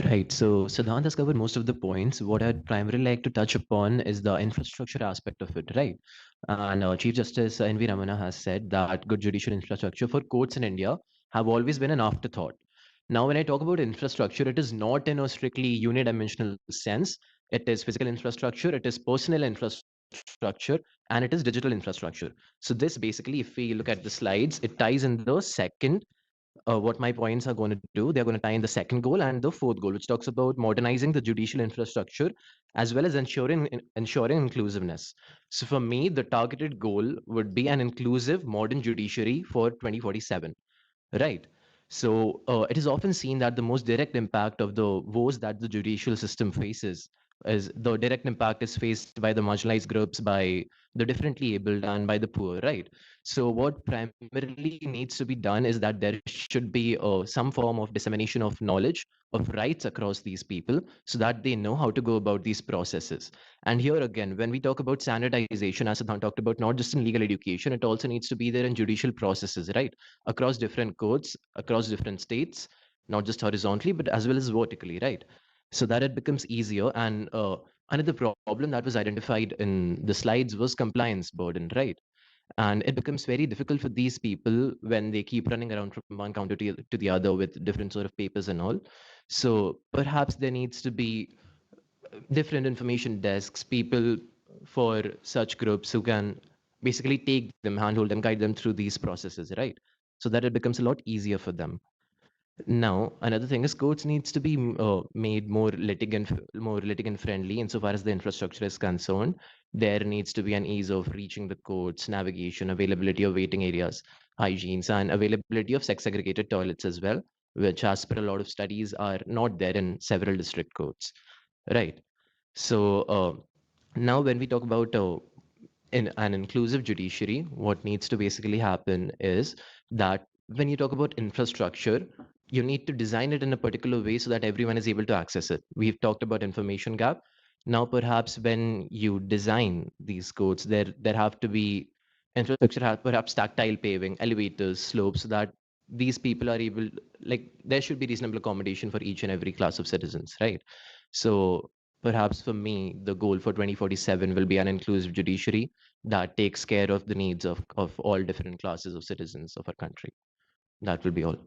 Right. So Siddhant has covered most of the points. What I'd primarily like to touch upon is the infrastructure aspect of it, right? And Chief Justice N.V. Ramana has said that good judicial infrastructure for courts in India have always been an afterthought. Now, when I talk about infrastructure, it is not in a strictly unidimensional sense. It is physical infrastructure, it is personal infrastructure, and it is digital infrastructure. So this basically, if we look at the slides, it ties in the second what my points are going to do. They're going to tie in the second goal and the fourth goal, which talks about modernizing the judicial infrastructure as well as ensuring inclusiveness. So for me, the targeted goal would be an inclusive modern judiciary for 2047. Right. So it is often seen that the most direct impact of the woes that the judicial system faces is the direct impact is faced by the marginalized groups, by the differently abled, and by the poor. Right. So what primarily needs to be done is that there should be some form of dissemination of knowledge of rights across these people so that they know how to go about these processes. And here again, when we talk about standardization, as Siddhant talked about, not just in legal education, it also needs to be there in judicial processes, right? Across different codes, across different states, not just horizontally, but as well as vertically, right? So that it becomes easier. And another problem that was identified in the slides was compliance burden, right? And it becomes very difficult for these people when they keep running around from one counter to the other with different sort of papers and all. So perhaps there needs to be different information desks, people for such groups who can basically take them, handhold them, guide them through these processes, right? So that it becomes a lot easier for them. Now, another thing is courts needs to be made more litigant friendly insofar as the infrastructure is concerned. There needs to be an ease of reaching the courts, navigation, availability of waiting areas, hygienes, and availability of sex segregated toilets as well, which, as per a lot of studies, are not there in several district courts. Right. So now, when we talk about in an inclusive judiciary, what needs to basically happen is that when you talk about infrastructure, you need to design it in a particular way so that everyone is able to access it. We've talked about information gap. Now, perhaps when you design these codes, there have to be infrastructure, perhaps tactile paving, elevators, slopes, so that these people are able, like, there should be reasonable accommodation for each and every class of citizens, right? So perhaps for me, the goal for 2047 will be an inclusive judiciary that takes care of the needs of all different classes of citizens of our country. That will be all.